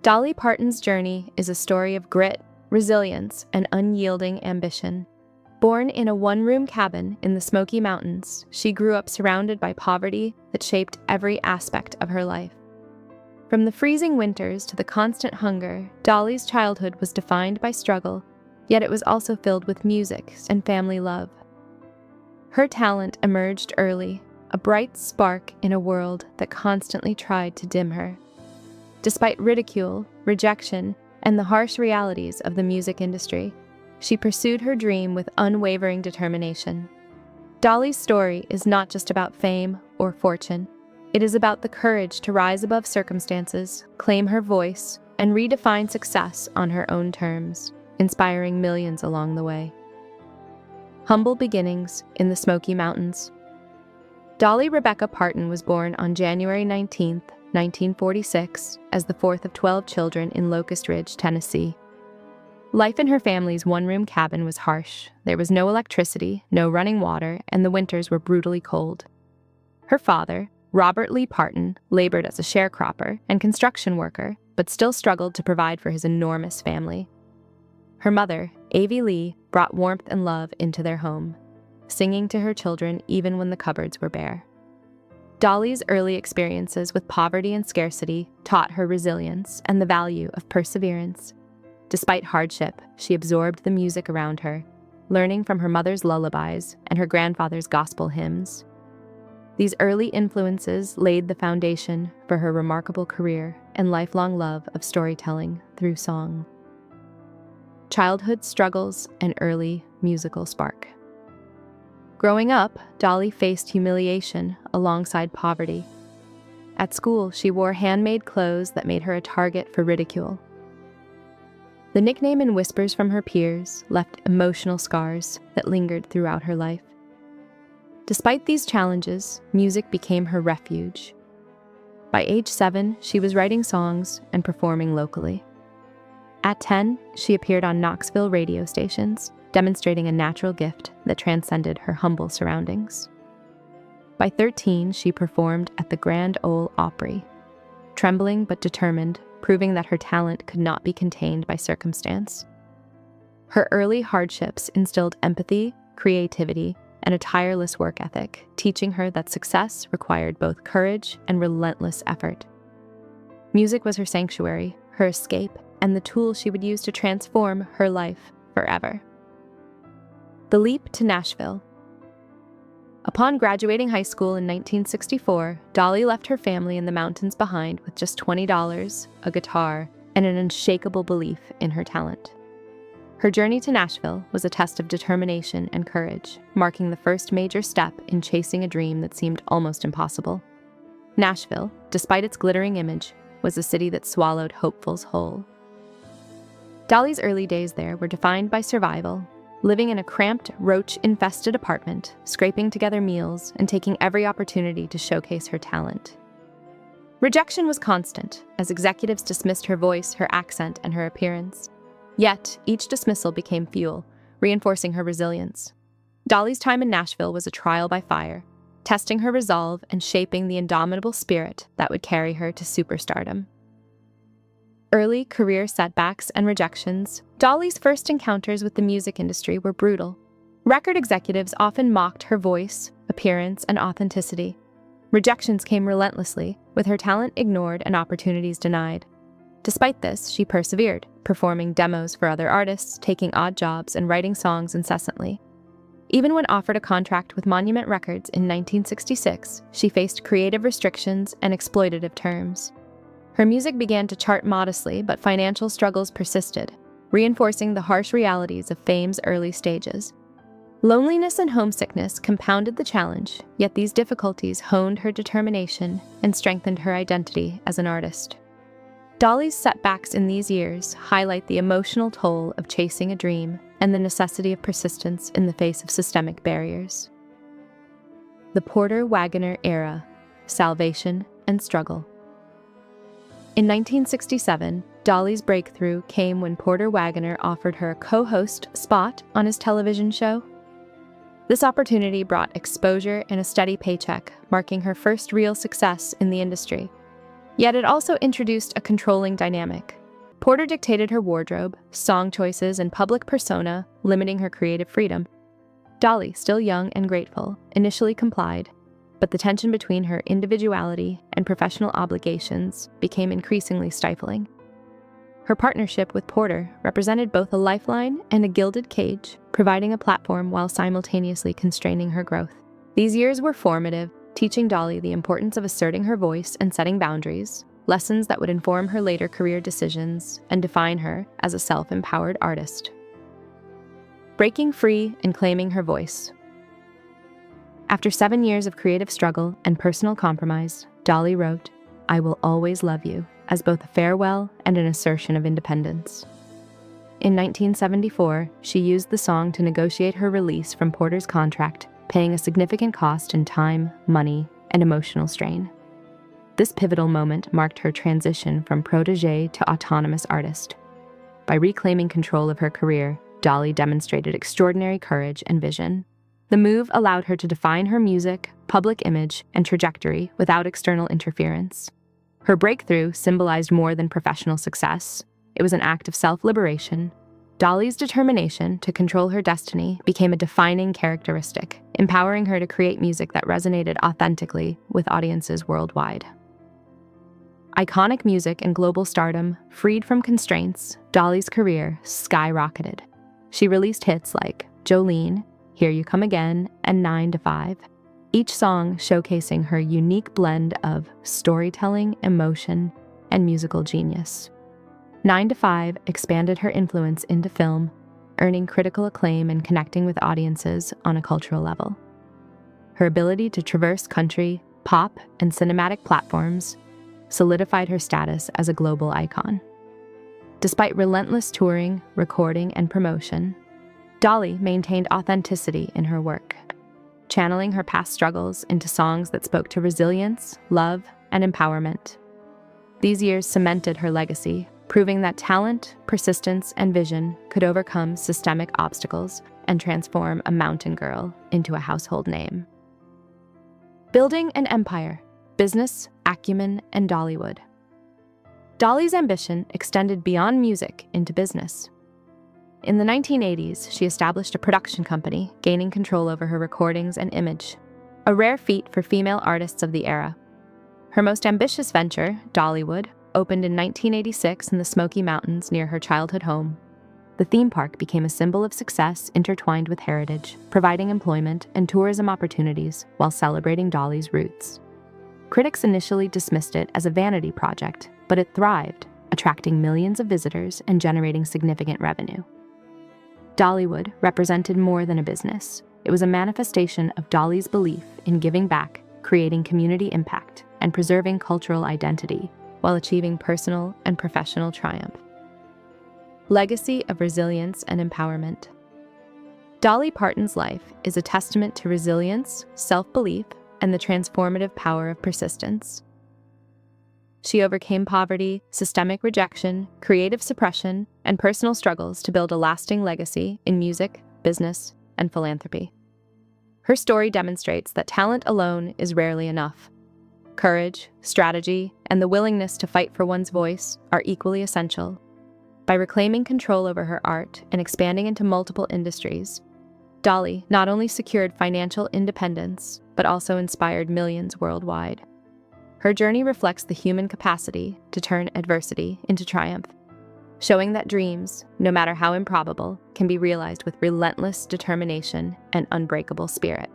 Dolly Parton's journey is a story of grit, resilience, and unyielding ambition. Born in a one-room cabin in the Smoky Mountains, she grew up surrounded by poverty that shaped every aspect of her life. From the freezing winters to the constant hunger, Dolly's childhood was defined by struggle, yet it was also filled with music and family love. Her talent emerged early, a bright spark in a world that constantly tried to dim her. Despite ridicule, rejection, and the harsh realities of the music industry, she pursued her dream with unwavering determination. Dolly's story is not just about fame or fortune. It is about the courage to rise above circumstances, claim her voice, and redefine success on her own terms, inspiring millions along the way. Humble beginnings in the Smoky Mountains. Dolly Rebecca Parton was born on January 19, 1946, as the fourth of 12 children in Locust Ridge, Tennessee. Life in her family's one-room cabin was harsh. There was no electricity, no running water, and the winters were brutally cold. Her father, Robert Lee Parton, labored as a sharecropper and construction worker, but still struggled to provide for his enormous family. Her mother, Avie Lee, brought warmth and love into their home, singing to her children even when the cupboards were bare. Dolly's early experiences with poverty and scarcity taught her resilience and the value of perseverance. Despite hardship, she absorbed the music around her, learning from her mother's lullabies and her grandfather's gospel hymns. These early influences laid the foundation for her remarkable career and lifelong love of storytelling through song. Childhood struggles and early musical spark. Growing up, Dolly faced humiliation alongside poverty. At school, she wore handmade clothes that made her a target for ridicule. The nickname and whispers from her peers left emotional scars that lingered throughout her life. Despite these challenges, music became her refuge. By age 7, she was writing songs and performing locally. At 10, she appeared on Knoxville radio stations, demonstrating a natural gift that transcended her humble surroundings. By 13, she performed at the Grand Ole Opry, trembling but determined, proving that her talent could not be contained by circumstance. Her early hardships instilled empathy, creativity, and a tireless work ethic, teaching her that success required both courage and relentless effort. Music was her sanctuary, her escape, and the tool she would use to transform her life forever. The leap to Nashville. Upon graduating high school in 1964, Dolly left her family in the mountains behind with just $20, a guitar, and an unshakable belief in her talent. Her journey to Nashville was a test of determination and courage, marking the first major step in chasing a dream that seemed almost impossible. Nashville, despite its glittering image, was a city that swallowed hopefuls whole. Dolly's early days there were defined by survival, living in a cramped, roach-infested apartment, scraping together meals, and taking every opportunity to showcase her talent. Rejection was constant, as executives dismissed her voice, her accent, and her appearance. Yet, each dismissal became fuel, reinforcing her resilience. Dolly's time in Nashville was a trial by fire, testing her resolve and shaping the indomitable spirit that would carry her to superstardom. Early career setbacks and rejections, Dolly's first encounters with the music industry were brutal. Record executives often mocked her voice, appearance, and authenticity. Rejections came relentlessly, with her talent ignored and opportunities denied. Despite this, she persevered, performing demos for other artists, taking odd jobs, and writing songs incessantly. Even when offered a contract with Monument Records in 1966, she faced creative restrictions and exploitative terms. Her music began to chart modestly, but financial struggles persisted, reinforcing the harsh realities of fame's early stages. Loneliness and homesickness compounded the challenge, yet these difficulties honed her determination and strengthened her identity as an artist. Dolly's setbacks in these years highlight the emotional toll of chasing a dream and the necessity of persistence in the face of systemic barriers. The Porter Wagoner Era, Salvation and Struggle. In 1967, Dolly's breakthrough came when Porter Wagoner offered her a co-host spot on his television show. This opportunity brought exposure and a steady paycheck, marking her first real success in the industry. Yet it also introduced a controlling dynamic. Porter dictated her wardrobe, song choices, and public persona, limiting her creative freedom. Dolly, still young and grateful, initially complied, but the tension between her individuality and professional obligations became increasingly stifling. Her partnership with Porter represented both a lifeline and a gilded cage, providing a platform while simultaneously constraining her growth. These years were formative, teaching Dolly the importance of asserting her voice and setting boundaries, lessons that would inform her later career decisions and define her as a self-empowered artist. Breaking free and claiming her voice. After 7 years of creative struggle and personal compromise, Dolly wrote, "I Will Always Love You," as both a farewell and an assertion of independence. In 1974, she used the song to negotiate her release from Porter's contract, paying a significant cost in time, money, and emotional strain. This pivotal moment marked her transition from protégé to autonomous artist. By reclaiming control of her career, Dolly demonstrated extraordinary courage and vision. The move allowed her to define her music, public image, and trajectory without external interference. Her breakthrough symbolized more than professional success. It was an act of self-liberation. Dolly's determination to control her destiny became a defining characteristic, empowering her to create music that resonated authentically with audiences worldwide. Iconic music and global stardom, freed from constraints, Dolly's career skyrocketed. She released hits like Jolene, Here You Come Again, and 9 to 5, each song showcasing her unique blend of storytelling, emotion, and musical genius. 9 to 5 expanded her influence into film, earning critical acclaim and connecting with audiences on a cultural level. Her ability to traverse country, pop, and cinematic platforms solidified her status as a global icon. Despite relentless touring, recording, and promotion, Dolly maintained authenticity in her work, channeling her past struggles into songs that spoke to resilience, love, and empowerment. These years cemented her legacy, proving that talent, persistence, and vision could overcome systemic obstacles and transform a mountain girl into a household name. Building an empire, business, acumen, and Dollywood. Dolly's ambition extended beyond music into business. In the 1980s, she established a production company, gaining control over her recordings and image, a rare feat for female artists of the era. Her most ambitious venture, Dollywood, opened in 1986 in the Smoky Mountains near her childhood home. The theme park became a symbol of success intertwined with heritage, providing employment and tourism opportunities while celebrating Dolly's roots. Critics initially dismissed it as a vanity project, but it thrived, attracting millions of visitors and generating significant revenue. Dollywood represented more than a business. It was a manifestation of Dolly's belief in giving back, creating community impact, and preserving cultural identity while achieving personal and professional triumph. Legacy of resilience and empowerment. Dolly Parton's life is a testament to resilience, self-belief, and the transformative power of persistence. She overcame poverty, systemic rejection, creative suppression, and personal struggles to build a lasting legacy in music, business, and philanthropy. Her story demonstrates that talent alone is rarely enough. Courage, strategy, and the willingness to fight for one's voice are equally essential. By reclaiming control over her art and expanding into multiple industries, Dolly not only secured financial independence, but also inspired millions worldwide. Her journey reflects the human capacity to turn adversity into triumph, showing that dreams, no matter how improbable, can be realized with relentless determination and unbreakable spirit.